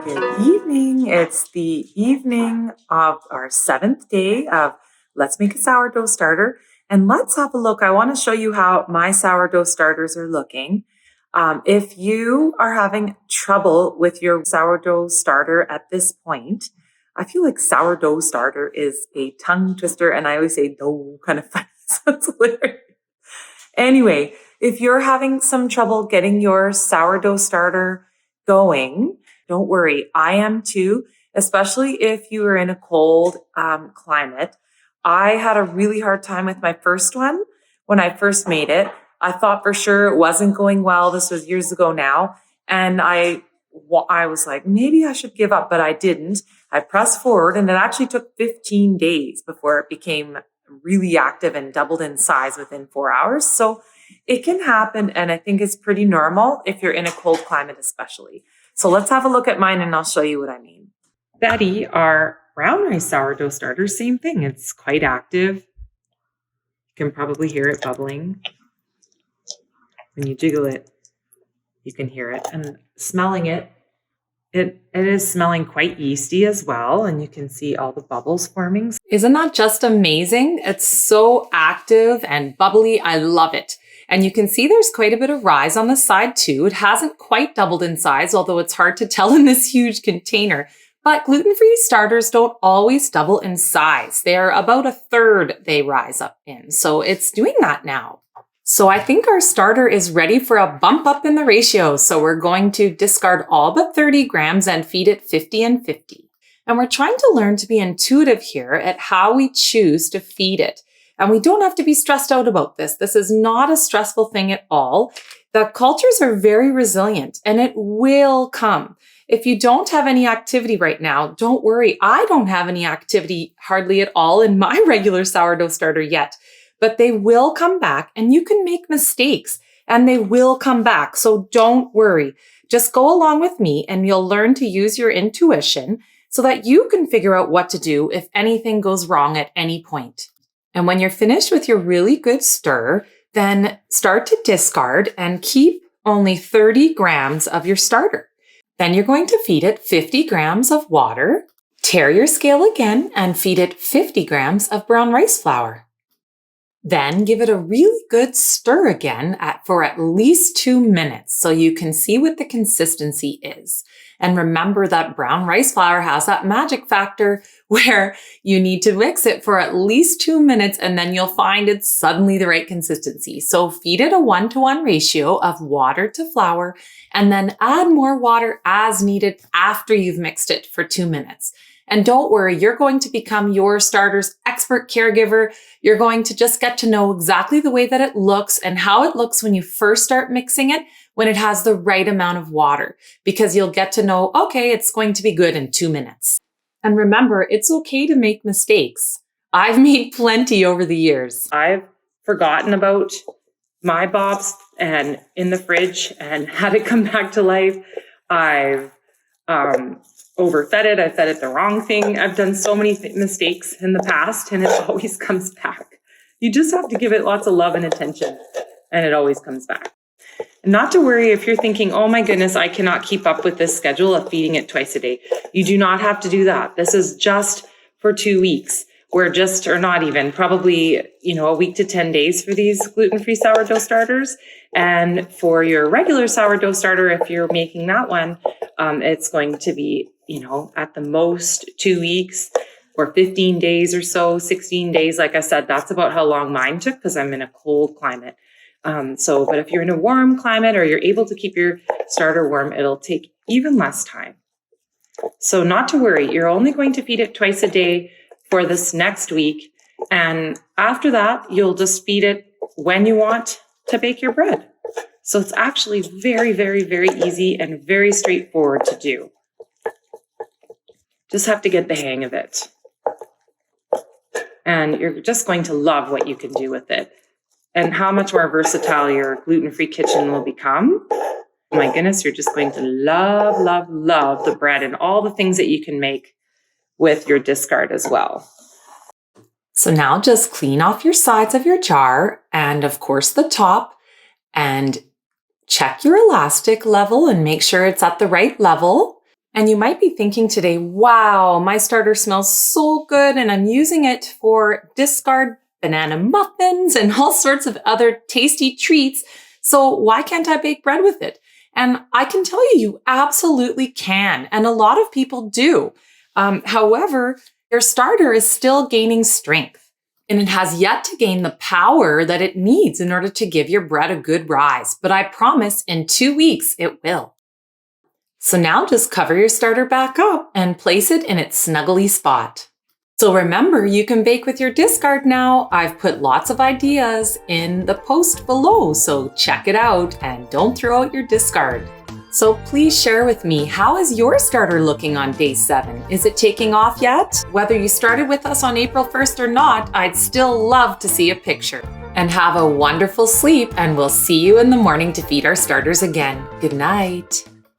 Good evening. It's the evening of our 7th day of Let's Make a Sourdough Starter. And let's have a look. I want to show you how my sourdough starters are looking. If you are having trouble with your sourdough starter at this point, I feel like sourdough starter is a tongue twister, and I always say dough kind of funny. So it's hilarious. Anyway, if you're having some trouble getting your sourdough starter going, don't worry. I am too, especially if you are in a cold climate. I had a really hard time with my first one when I first made it. I thought for sure it wasn't going well. This was years ago now. And I was like, maybe I should give up, but I didn't. I pressed forward, and it actually took 15 days before it became really active and doubled in size within 4 hours. So it can happen, and I think it's pretty normal if you're in a cold climate especially. So let's have a look at mine, and I'll show you what I mean. Betty, our brown rice sourdough starter, same thing. It's quite active. You can probably hear it bubbling. When you jiggle it, you can hear it. And smelling it, it is smelling quite yeasty as well, and you can see all the bubbles forming. Isn't that just amazing? It's so active and bubbly. I love it. And you can see there's quite a bit of rise on the side too. It hasn't quite doubled in size, although it's hard to tell in this huge container. But gluten-free starters don't always double in size. They're about 1/3 they rise up in. So it's doing that now. So I think our starter is ready for a bump up in the ratio. So we're going to discard all but 30 grams and feed it 50 and 50. And we're trying to learn to be intuitive here at how we choose to feed it. And we don't have to be stressed out about this. This is not a stressful thing at all. The cultures are very resilient, and it will come. If you don't have any activity right now, don't worry. I don't have any activity hardly at all in my regular sourdough starter yet, but they will come back, and you can make mistakes, and they will come back. So don't worry. Just go along with me, and you'll learn to use your intuition so that you can figure out what to do if anything goes wrong at any point. And when you're finished with your really good stir, then start to discard and keep only 30 grams of your starter. Then you're going to feed it 50 grams of water, tare your scale again, and feed it 50 grams of brown rice flour. Then give it a really good stir again for at least 2 minutes so you can see what the consistency is. And remember that brown rice flour has that magic factor where you need to mix it for at least 2 minutes, and then you'll find it's suddenly the right consistency. So feed it a 1-to-1 ratio of water to flour, and then add more water as needed after you've mixed it for 2 minutes. And don't worry, you're going to become your starter's expert caregiver. You're going to just get to know exactly the way that it looks and how it looks when you first start mixing it, when it has the right amount of water, because you'll get to know, okay, it's going to be good in 2 minutes. And remember, it's okay to make mistakes. I've made plenty over the years. I've forgotten about my bobs and in the fridge and had it come back to life. I've overfed it. I fed it the wrong thing. I've done so many mistakes in the past, and it always comes back. You just have to give it lots of love and attention, and it always comes back. And not to worry if you're thinking, oh my goodness, I cannot keep up with this schedule of feeding it twice a day. You do not have to do that. This is just for 2 weeks. We're just, or not even, probably, a week to 10 days for these gluten-free sourdough starters. And for your regular sourdough starter, if you're making that one, it's going to be, at the most 2 weeks or 15 days or so, 16 days. Like I said, that's about how long mine took because I'm in a cold climate. But if you're in a warm climate or you're able to keep your starter warm, it'll take even less time. So not to worry, you're only going to feed it twice a day for this next week. And after that, you'll just feed it when you want to bake your bread. So it's actually very, very, very easy and very straightforward to do. Just have to get the hang of it. And you're just going to love what you can do with it. And how much more versatile your gluten-free kitchen will become. My goodness, you're just going to love, love, love the bread and all the things that you can make with your discard as well. So now just clean off your sides of your jar and of course the top, and check your elastic level and make sure it's at the right level. And you might be thinking today, wow, my starter smells so good and I'm using it for discard banana muffins and all sorts of other tasty treats. So why can't I bake bread with it? And I can tell you, you absolutely can. And a lot of people do. However, your starter is still gaining strength and it has yet to gain the power that it needs in order to give your bread a good rise. But I promise in 2 weeks, it will. So now just cover your starter back up and place it in its snuggly spot. So remember, you can bake with your discard now. I've put lots of ideas in the post below, so check it out and don't throw out your discard. So please share with me, how is your starter looking on day 7? Is it taking off yet? Whether you started with us on April 1st or not, I'd still love to see a picture. And have a wonderful sleep, and we'll see you in the morning to feed our starters again. Good night.